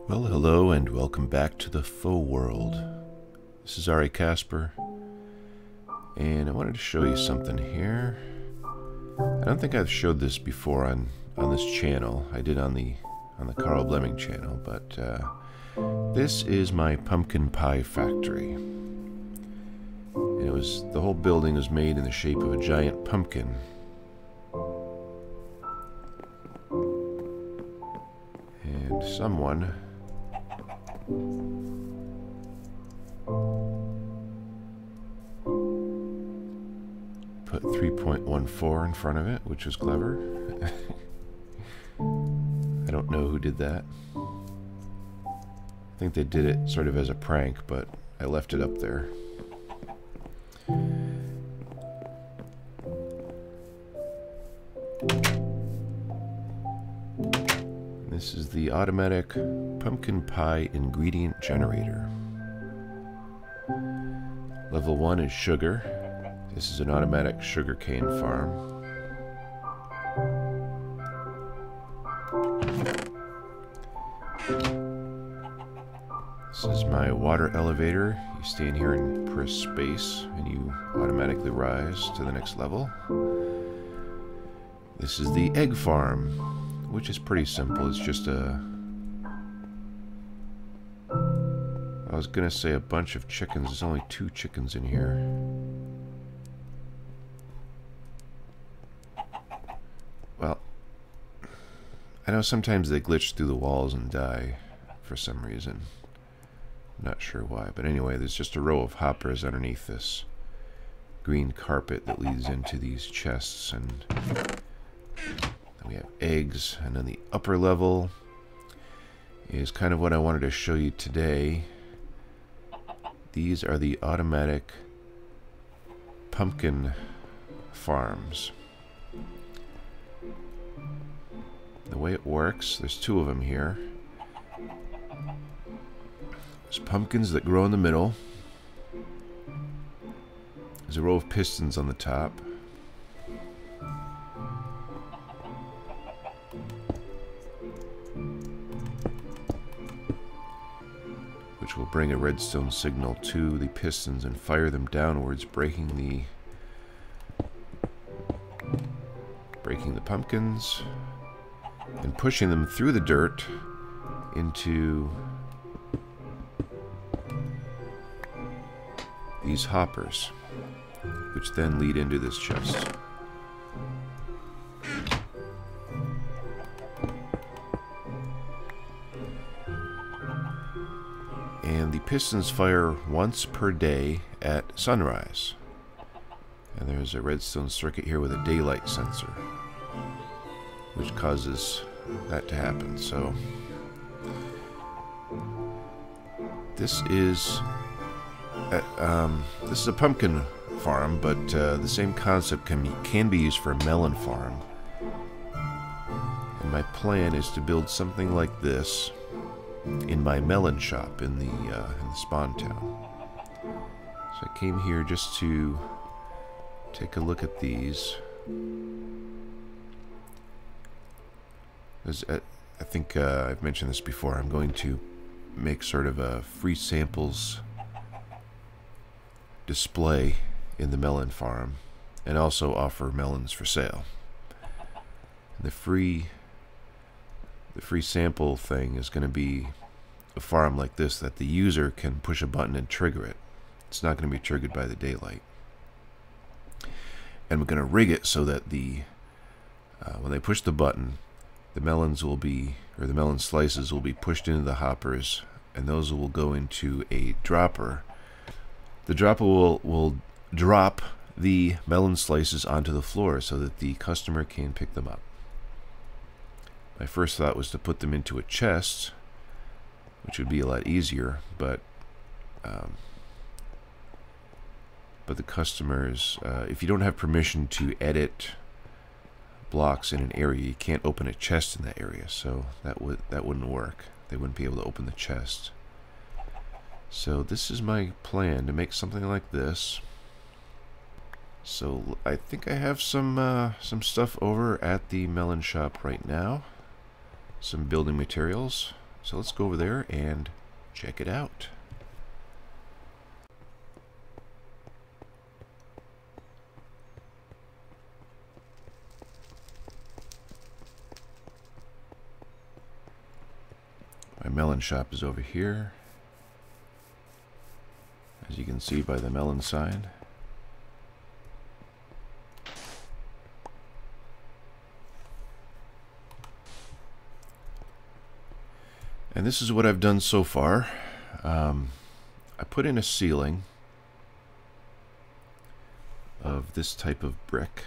Well, hello and welcome back to the Faux World. This is Ari Casper, and I wanted to show you something here. I don't think I've showed this before on this channel. I did on the Carl Blemming channel, but this is my pumpkin pie factory. And the whole building was made in the shape of a giant pumpkin. And someone put 3.14 in front of it, which was clever. I don't know who did that. I think they did it sort of as a prank, but I left it up there. This is the automatic pumpkin pie ingredient generator. Level 1 is sugar. This is an automatic sugarcane farm. This is my water elevator. You stand here and press space and you automatically rise to the next level. This is the egg farm, which is pretty simple. It's just I was gonna say a bunch of chickens. There's only 2 chickens in here. Well, I know sometimes they glitch through the walls and die for some reason. I'm not sure why, but anyway, there's just a row of hoppers underneath this green carpet that leads into these chests, and we have eggs, and then the upper level is kind of what I wanted to show you today. These are the automatic pumpkin farms. The way it works, there's 2 of them here. There's pumpkins that grow in the middle. There's a row of pistons on the top. Which will bring a redstone signal to the pistons and fire them downwards, breaking the pumpkins and pushing them through the dirt into these hoppers, which then lead into this chest. And the pistons fire once per day at sunrise. And there's a redstone circuit here with a daylight sensor, which causes that to happen. So this is a pumpkin farm, but the same concept can be used for a melon farm. And my plan is to build something like this in my Melon Shop in the spawn town. So I came here just to take a look at these. I think I've mentioned this before. I'm going to make sort of a free samples display in the melon farm, and also offer melons for sale. And the free sample thing is going to be a farm like this that the user can push a button and trigger it. It's not going to be triggered by the daylight. And we're going to rig it so that when they push the button, the melons will be, or the melon slices will be pushed into the hoppers, and those will go into a dropper. The dropper will drop the melon slices onto the floor so that the customer can pick them up. My first thought was to put them into a chest, which would be a lot easier, but the customers, if you don't have permission to edit blocks in an area, you can't open a chest in that area, so that wouldn't work. They wouldn't be able to open the chest. So this is my plan, to make something like this. So I think I have some stuff over at the Melon Shop right now. Some building materials. So let's go over there and check it out. My melon shop is over here, as you can see by the melon sign. And this is what I've done so far. I put in a ceiling of this type of brick.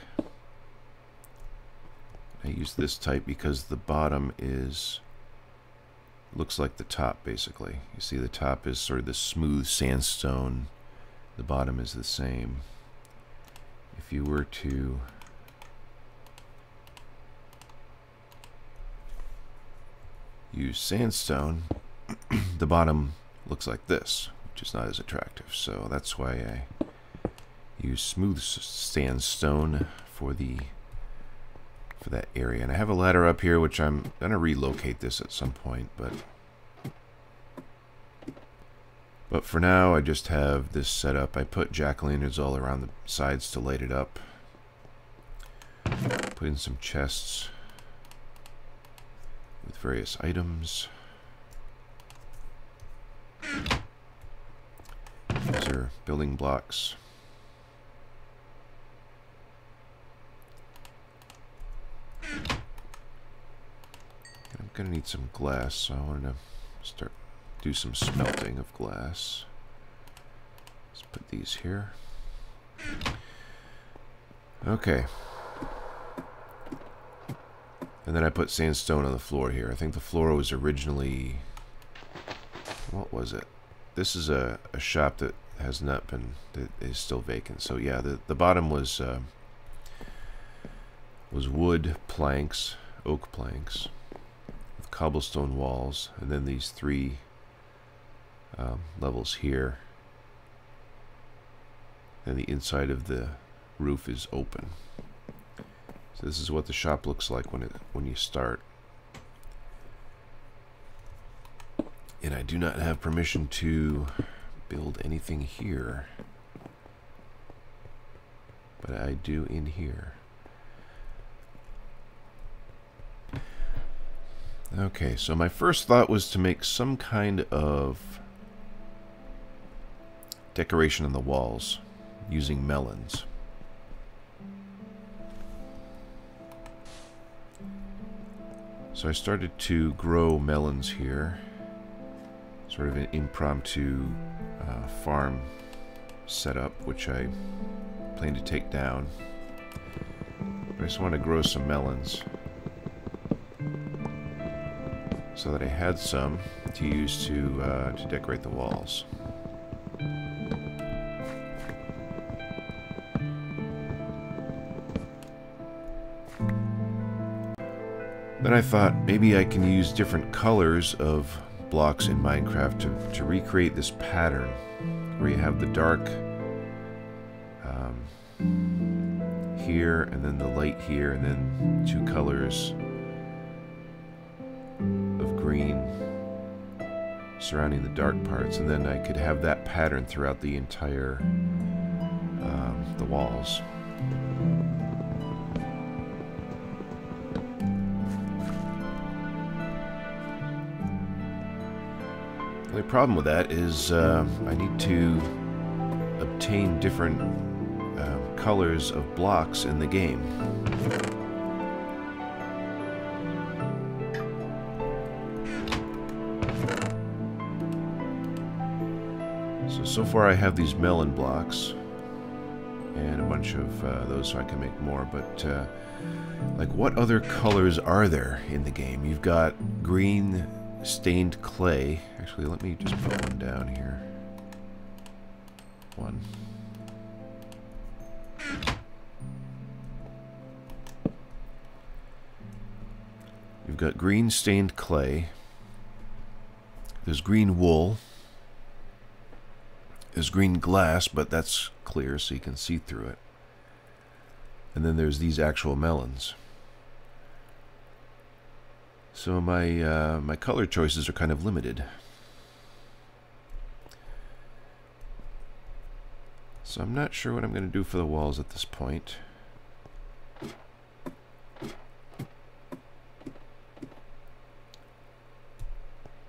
I use this type because the bottom looks like the top, basically. You see the top is sort of the smooth sandstone. The bottom is the same. If you were to use sandstone, the bottom looks like this, which is not as attractive. So that's why I use smooth sandstone for that area. And I have a ladder up here, which I'm going to relocate this at some point, but for now I just have this set up. I put jack-o'-lanterns all around the sides to light it up. Put in some chests with various items. These are building blocks. I'm gonna need some glass, so I wanted to do some smelting of glass. Let's put these here. Okay. And then I put sandstone on the floor here. I think the floor was originally... what was it? This is a shop that has not been... that is still vacant. So yeah, the bottom was wood planks, oak planks, with cobblestone walls, and then these three levels here. And the inside of the roof is open. So this is what the shop looks like when you start. And I do not have permission to build anything here, but I do in here. Okay, so my first thought was to make some kind of decoration on the walls using melons. So I started to grow melons here, sort of an impromptu farm setup, which I plan to take down. But I just want to grow some melons so that I had some to use to decorate the walls. Then I thought maybe I can use different colors of blocks in Minecraft to recreate this pattern where you have the dark here and then the light here and then two colors of green surrounding the dark parts, and then I could have that pattern throughout the entire the walls. The problem with that is I need to obtain different colors of blocks in the game. So far I have these melon blocks and a bunch of those, so I can make more, but like, what other colors are there in the game? You've got green stained clay. Actually, let me just put one down here. One. You've got green stained clay. There's green wool. There's green glass, but that's clear so you can see through it. And then there's these actual melons. So my color choices are kind of limited. So I'm not sure what I'm going to do for the walls at this point.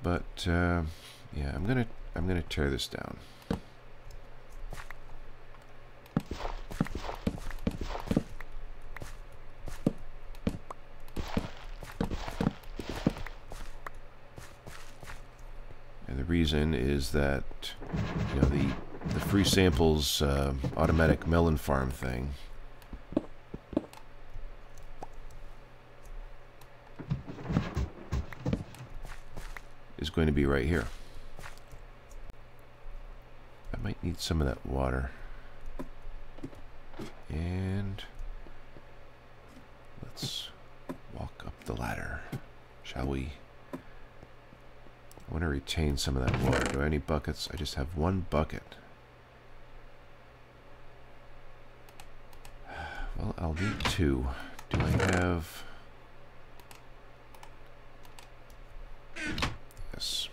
But yeah, I'm gonna tear this down. And the reason is that, you know, the free samples automatic melon farm thing is going to be right here. I might need some of that water. And let's walk up the ladder, shall we? I want to retain some of that water. Do I have any buckets? I just have one bucket. Well, I'll need two. Do I have... Yes.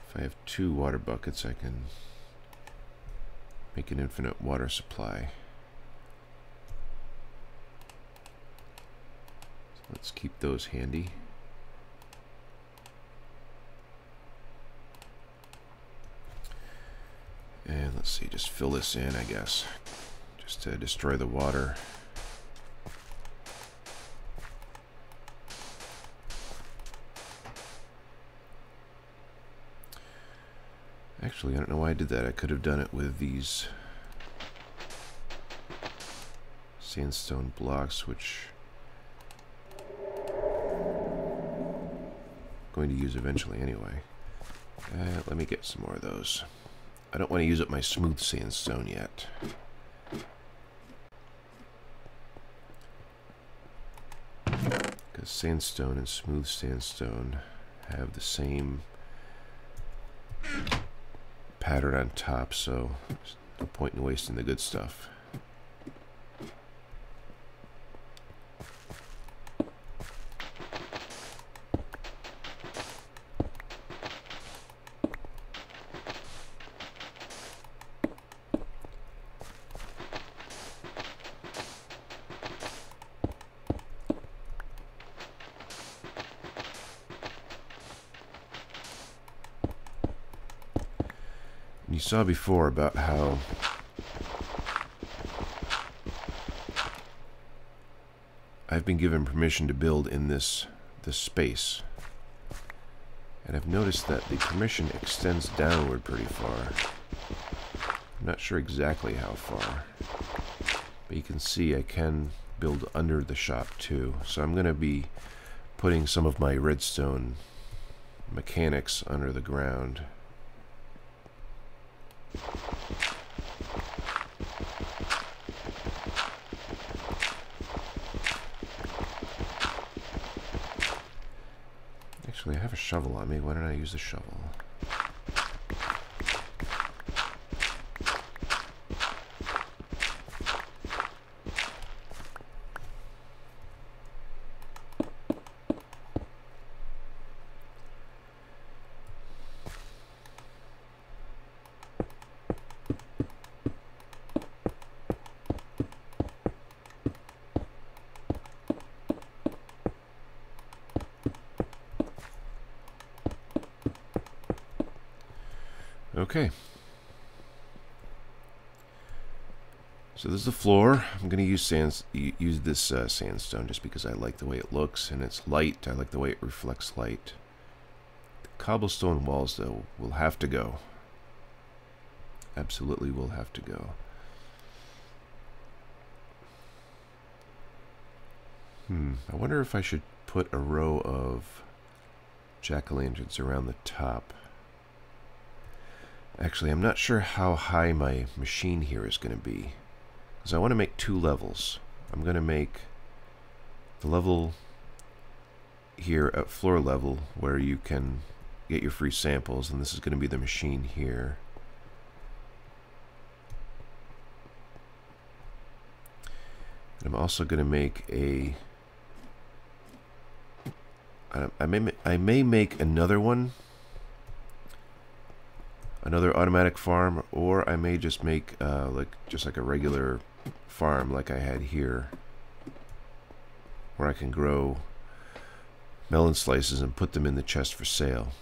If I have two water buckets, I can make an infinite water supply. So let's keep those handy. And let's see, just fill this in, I guess, just to destroy the water. Actually, I don't know why I did that. I could have done it with these sandstone blocks, which I'm going to use eventually anyway. Let me get some more of those. I don't want to use up my smooth sandstone yet. Because sandstone and smooth sandstone have the same pattern on top, so there's no point in wasting the good stuff. You saw before about how I've been given permission to build in this space, and I've noticed that the permission extends downward pretty far. I'm not sure exactly how far, but you can see I can build under the shop too. So I'm going to be putting some of my redstone mechanics under the ground. Actually, I have a shovel on me. Why don't I use the shovel? Okay. So this is the floor. I'm going to use this sandstone just because I like the way it looks and it's light. I like the way it reflects light. The cobblestone walls, though, will have to go. Absolutely will have to go. I wonder if I should put a row of jack-o'-lanterns around the top. Actually, I'm not sure how high my machine here is going to be, because I want to make 2 levels. I'm going to make the level here at floor level where you can get your free samples, and this is going to be the machine here. And I'm also going to make a I may make another one, another automatic farm, or I may just make just like a regular farm like I had here, where I can grow melon slices and put them in the chest for sale.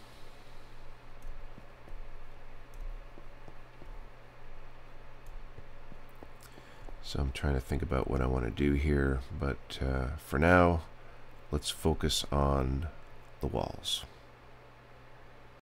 So I'm trying to think about what I want to do here, but for now, let's focus on the walls.